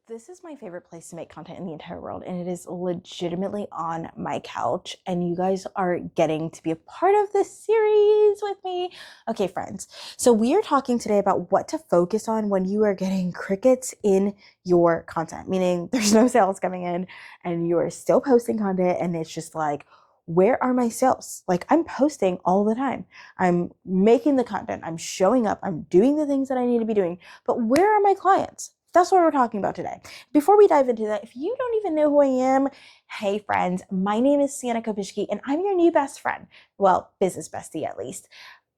This is my favorite place to make content in the entire world, and it is legitimately on my couch. And you guys are getting to be a part of this series with me. Okay, friends. So, we are talking today about what to focus on when you are getting crickets in your content, meaning there's no sales coming in and you are still posting content, and it's just like, where are my sales? Like, I'm posting all the time. I'm making the content, I'm showing up, I'm doing the things that I need to be doing, but where are my clients? That's what we're talking about today. Before we dive into that, if you don't even know who I am, hey friends, my name is Sienna Kopishki and I'm your new best friend. Well, business bestie at least.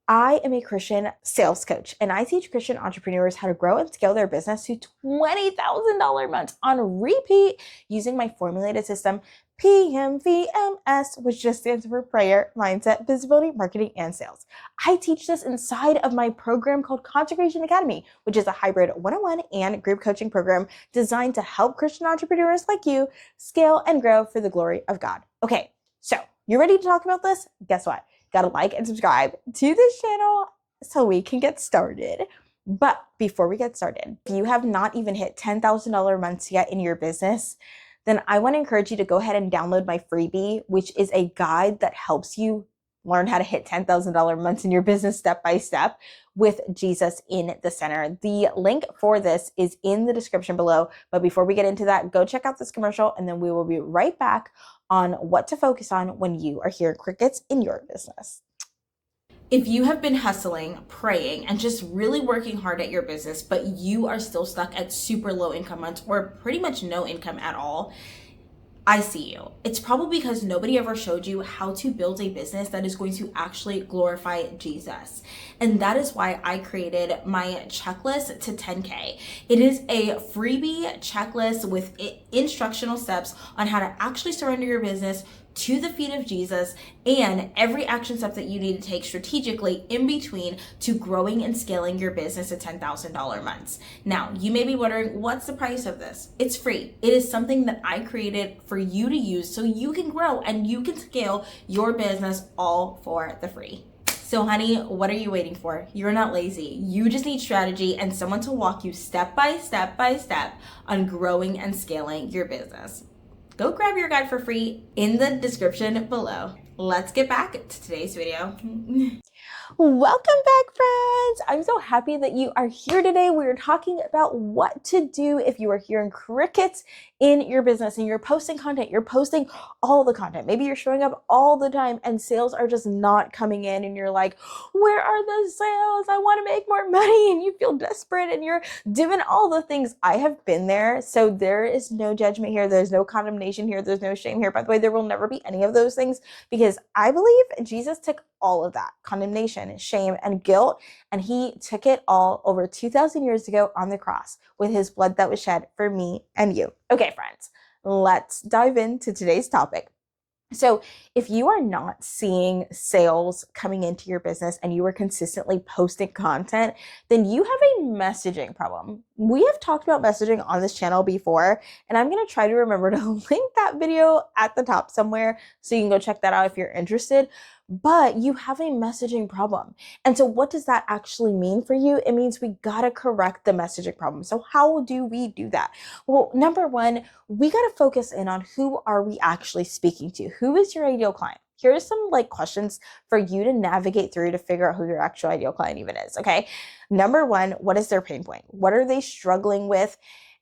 I am a Christian sales coach and I teach Christian entrepreneurs how to grow and scale their business to $20,000 months on repeat using my formulated system, PMVMS, which just stands for prayer, mindset, visibility, marketing, and sales. I teach this inside of my program called Consecration Academy, which is a hybrid one-on-one and group coaching program designed to help Christian entrepreneurs like you scale and grow for the glory of God. Okay, so you ready to talk about this? Guess what? Gotta like and subscribe to this channel so we can get started. But before we get started, if you have not even hit $10,000 months yet in your business, then I want to encourage you to go ahead and download my freebie, which is a guide that helps you learn how to hit $10,000 months in your business step by step with Jesus in the center. The link for this is in the description below. But before we get into that, go check out this commercial and then we will be right back on what to focus on when you are hearing crickets in your business. If you have been hustling, praying, and just really working hard at your business, but you are still stuck at super low income months or pretty much no income at all, I see you. It's probably because nobody ever showed you how to build a business that is going to actually glorify Jesus. And that is why I created my checklist to 10K. It is a freebie checklist with instructional steps on how to actually surrender your business to the feet of Jesus and every action step that you need to take strategically in between to growing and scaling your business to $10,000 months. Now, you may be wondering, what's the price of this? It's free. It is something that I created for you to use so you can grow and you can scale your business all for the free. So honey, what are you waiting for? You're not lazy. You just need strategy and someone to walk you step by step on growing and scaling your business. Go grab your guide for free in the description below. Let's get back to today's video. Welcome back, friends. I'm so happy that you are here today. We're talking about what to do if you are hearing crickets in your business and you're posting content, you're posting all the content. Maybe you're showing up all the time and sales are just not coming in and you're like, where are the sales? I want to make more money, and you feel desperate and you're doing all the things. I have been there. So there is no judgment here. There's no condemnation here. There's no shame here. By the way, there will never be any of those things because I believe Jesus took all of that condemnation, shame, and guilt, and he took it all over 2,000 years ago on the cross with his blood that was shed for me and you. Okay, friends, let's dive into today's topic. So if you are not seeing sales coming into your business and you are consistently posting content, then you have a messaging problem. We have talked about messaging on this channel before, and I'm going to try to remember to link that video at the top somewhere so you can go check that out if you're interested. But you have a messaging problem. And so what does that actually mean for you? It means we got to correct the messaging problem. So how do we do that? Well, number one, we got to focus in on who are we actually speaking to? Who is your ideal client? Here are some questions for you to navigate through to figure out who your actual ideal client even is. Okay. Number one, what is their pain point? What are they struggling with?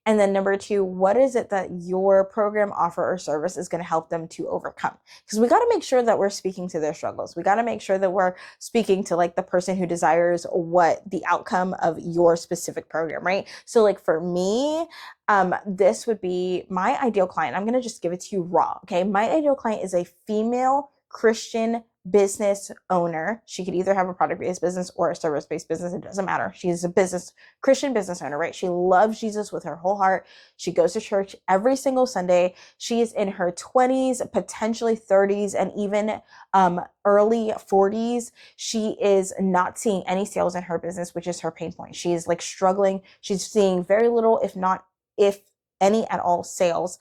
And then number two, what is it that your program, offer, or service is going to help them to overcome? Because we got to make sure that we're speaking to their struggles. We got to make sure that we're speaking to the person who desires what the outcome of your specific program, right? So for me, this would be my ideal client. I'm going to just give it to you raw. Okay. My ideal client is a female Christian business owner. She could either have a product-based business or a service-based business. It doesn't matter. She's a Christian business owner, right? She loves Jesus with her whole heart. She goes to church every single Sunday. She is in her 20s, potentially 30s, and even early 40s. She is not seeing any sales in her business, which is her pain point. She is struggling. She's seeing very little, if any at all, sales.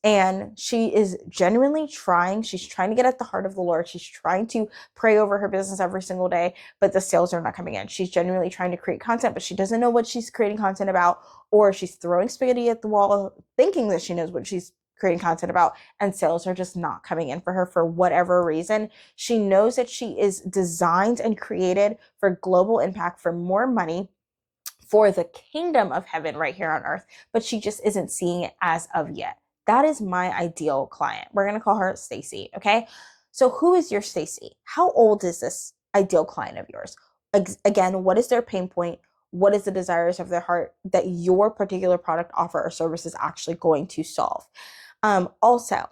And she is genuinely trying. She's trying to get at the heart of the Lord. She's trying to pray over her business every single day, but the sales are not coming in. She's genuinely trying to create content, but she doesn't know what she's creating content about, or she's throwing spaghetti at the wall thinking that she knows what she's creating content about, and sales are just not coming in for her for whatever reason. She knows that she is designed and created for global impact, for more money, for the kingdom of heaven right here on earth, but she just isn't seeing it as of yet. That is my ideal client. We're going to call her Stacy, okay? So who is your Stacy? How old is this ideal client of yours? Again, what is their pain point? What is the desires of their heart that your particular product, offer, or service is actually going to solve? Also,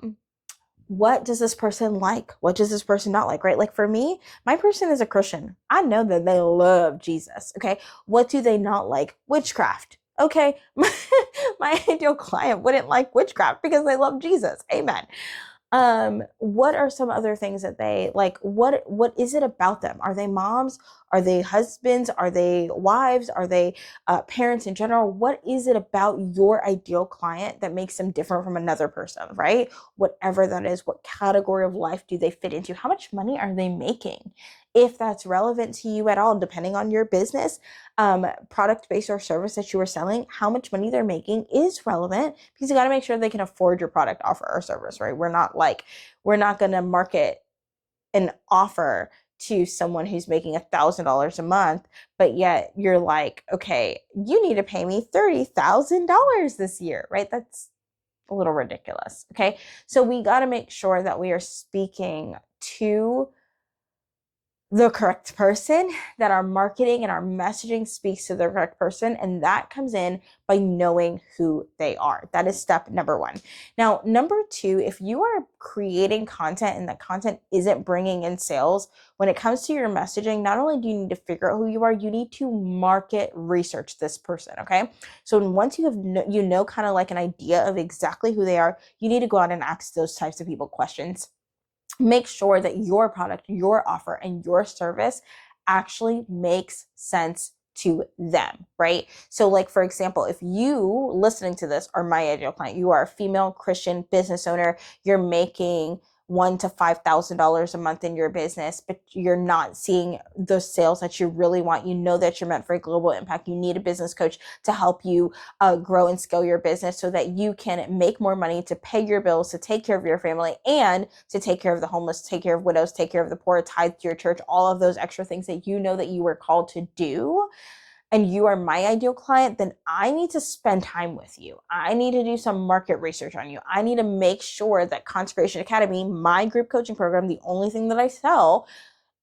what does this person like? What does this person not like, right? Like for me, my person is a Christian. I know that they love Jesus, okay? What do they not like? Witchcraft. Okay, my ideal client wouldn't like witchcraft because they love Jesus. Amen. What are some other things that they like? What is it about them? Are they moms? Are they husbands? Are they wives? Are they parents in general? What is it about your ideal client that makes them different from another person, right? Whatever that is, what category of life do they fit into? How much money are they making? If that's relevant to you at all, depending on your business, product based or service that you are selling, how much money they're making is relevant, because you got to make sure they can afford your product, offer, or service, right? We're not going to market an offer to someone who's making $1,000 a month, but yet you're like, okay, you need to pay me $30,000 this year, right? That's a little ridiculous. Okay. So we got to make sure that we are speaking to the correct person, that our marketing and our messaging speaks to the correct person. And that comes in by knowing who they are. That is step number one. Now, number two, if you are creating content and that content isn't bringing in sales, when it comes to your messaging, not only do you need to figure out who you are, you need to market research this person. Okay. So once you have, kind of like an idea of exactly who they are, you need to go out and ask those types of people questions. Make sure that your product, your offer, and your service actually makes sense to them, right? So like, for example, if you listening to this are my ideal client, you are a female Christian business owner, you're making $1,000 to $5,000 a month in your business, but you're not seeing the sales that you really want. You know that you're meant for a global impact. You need a business coach to help you grow and scale your business so that you can make more money to pay your bills, to take care of your family, and to take care of the homeless, take care of widows, take care of the poor, tithe to your church, all of those extra things that you know that you were called to do, and you are my ideal client, then I need to spend time with you. I need to do some market research on you. I need to make sure that Consecration Academy, my group coaching program, the only thing that I sell,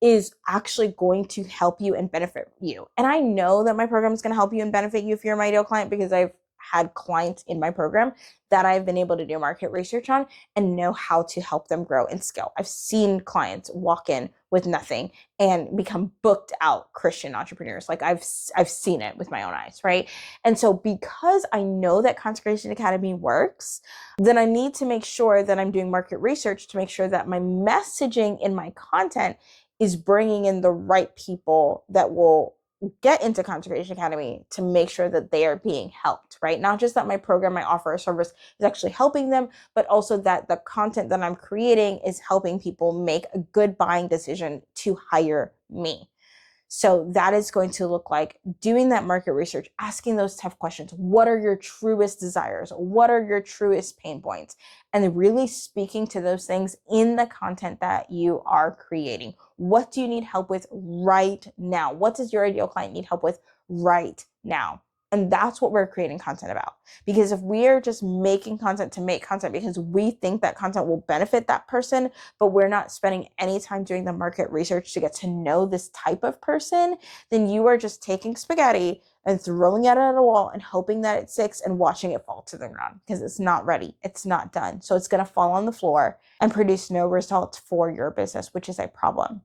is actually going to help you and benefit you. And I know that my program is going to help you and benefit you if you're my ideal client, because I've had clients in my program that I've been able to do market research on and know how to help them grow and scale. I've seen clients walk in with nothing and become booked out Christian entrepreneurs. Like I've seen it with my own eyes, right? And so because I know that Consecration Academy works, then I need to make sure that I'm doing market research to make sure that my messaging in my content is bringing in the right people that will get into Consecration Academy to make sure that they are being helped, right? Not just that my program, my offer or service is actually helping them, but also that the content that I'm creating is helping people make a good buying decision to hire me. So that is going to look like doing that market research, asking those tough questions. What are your truest desires? What are your truest pain points? And really speaking to those things in the content that you are creating. What do you need help with right now? What does your ideal client need help with right now? And that's what we're creating content about. Because if we are just making content to make content because we think that content will benefit that person, but we're not spending any time doing the market research to get to know this type of person, then you are just taking spaghetti and throwing it at a wall and hoping that it sticks and watching it fall to the ground, because it's not ready. It's not done. So it's going to fall on the floor and produce no results for your business, which is a problem.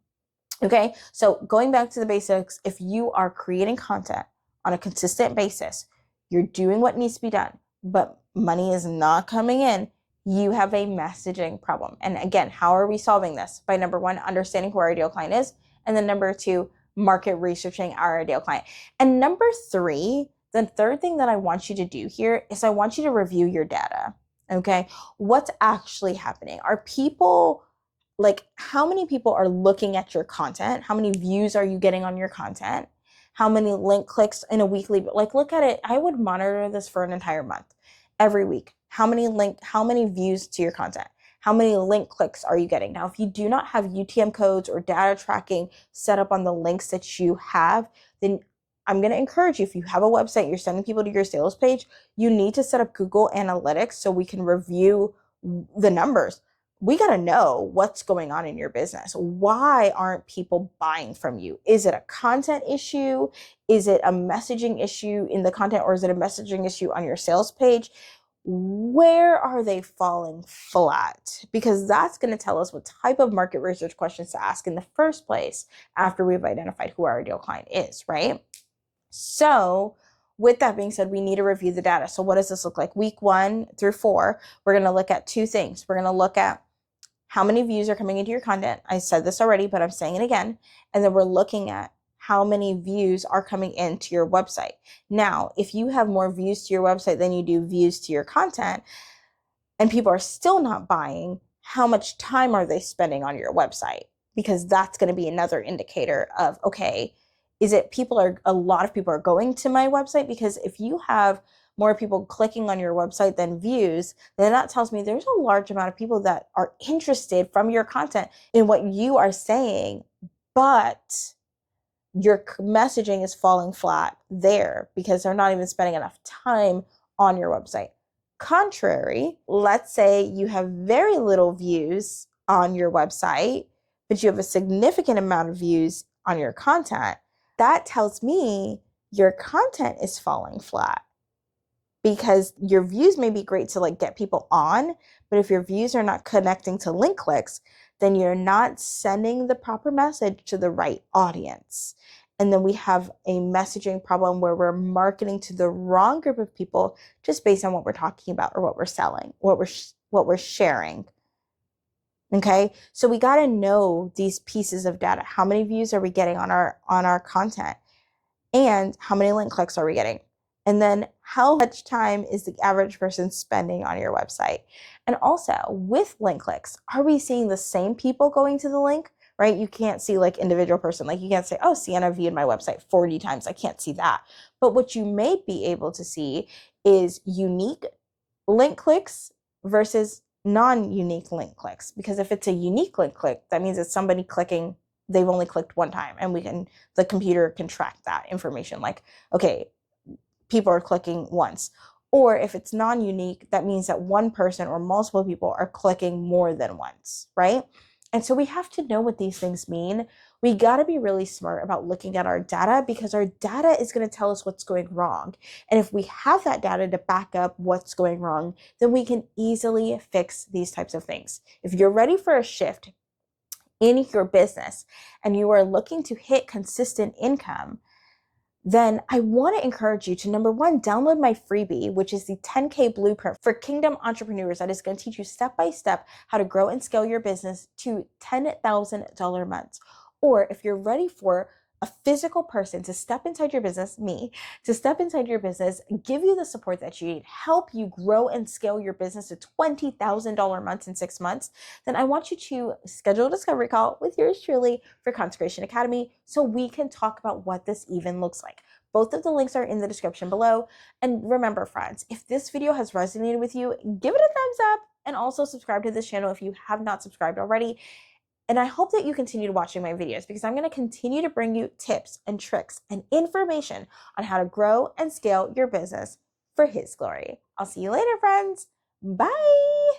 Okay. So going back to the basics, if you are creating content on a consistent basis, you're doing what needs to be done, but money is not coming in, you have a messaging problem. And again, how are we solving this? By number one, understanding who our ideal client is. And then number two, market researching our ideal client. And number three, the third thing that I want you to do here is I want you to review your data. Okay. What's actually happening? Are people like, how many people are looking at your content? How many views are you getting on your content? How many link clicks in a weekly, like look at it. I would monitor this for an entire month, every week. How many views to your content? How many link clicks are you getting? Now, if you do not have UTM codes or data tracking set up on the links that you have, then I'm going to encourage you, if you have a website, you're sending people to your sales page, you need to set up Google Analytics so we can review the numbers. We got to know what's going on in your business. Why aren't people buying from you? Is it a content issue? Is it a messaging issue in the content, or is it a messaging issue on your sales page? Where are they falling flat? Because that's going to tell us what type of market research questions to ask in the first place after we've identified who our ideal client is, right? So with that being said, we need to review the data. So what does this look like? Week 1 through 4, we're going to look at 2 things. We're going to look at how many views are coming into your content. I said this already, but I'm saying it again. And then we're looking at how many views are coming into your website. Now, if you have more views to your website than you do views to your content, and people are still not buying, how much time are they spending on your website? Because that's going to be another indicator of, okay, a lot of people are going to my website? Because if you have more people clicking on your website than views, then that tells me there's a large amount of people that are interested from your content in what you are saying, but your messaging is falling flat there because they're not even spending enough time on your website. Contrary, let's say you have very little views on your website, but you have a significant amount of views on your content. That tells me your content is falling flat, because your views may be great to like get people on, but if your views are not connecting to link clicks, then you're not sending the proper message to the right audience. And then we have a messaging problem where we're marketing to the wrong group of people just based on what we're talking about or what we're selling, what we're sharing. Okay? So we got to know these pieces of data. How many views are we getting on our content? And how many link clicks are we getting? And then how much time is the average person spending on your website? And also with link clicks, are we seeing the same people going to the link, right? You can't see like individual person. Like you can't say, oh, Sienna viewed my website 40 times. I can't see that. But what you may be able to see is unique link clicks versus non-unique link clicks. Because if it's a unique link click, that means it's somebody clicking, they've only clicked one time, and the computer can track that information. Like, okay, people are clicking once. Or if it's non-unique, that means that one person or multiple people are clicking more than once, right? And so we have to know what these things mean. We got to be really smart about looking at our data, because our data is going to tell us what's going wrong. And if we have that data to back up what's going wrong, then we can easily fix these types of things. If you're ready for a shift in your business and you are looking to hit consistent income, then I want to encourage you to, number 1, download my freebie, which is the 10K blueprint for Kingdom entrepreneurs that is going to teach you step by step how to grow and scale your business to $10,000 months. Or if you're ready for a physical person to step inside your business, me, to step inside your business, give you the support that you need, help you grow and scale your business to $20,000 months in 6 months, then I want you to schedule a discovery call with yours truly for Consecration Academy so we can talk about what this even looks like. Both of the links are in the description below. And remember, friends, if this video has resonated with you, give it a thumbs up and also subscribe to this channel if you have not subscribed already. And I hope that you continue watching my videos, because I'm going to continue to bring you tips and tricks and information on how to grow and scale your business for His glory. I'll see you later, friends. Bye.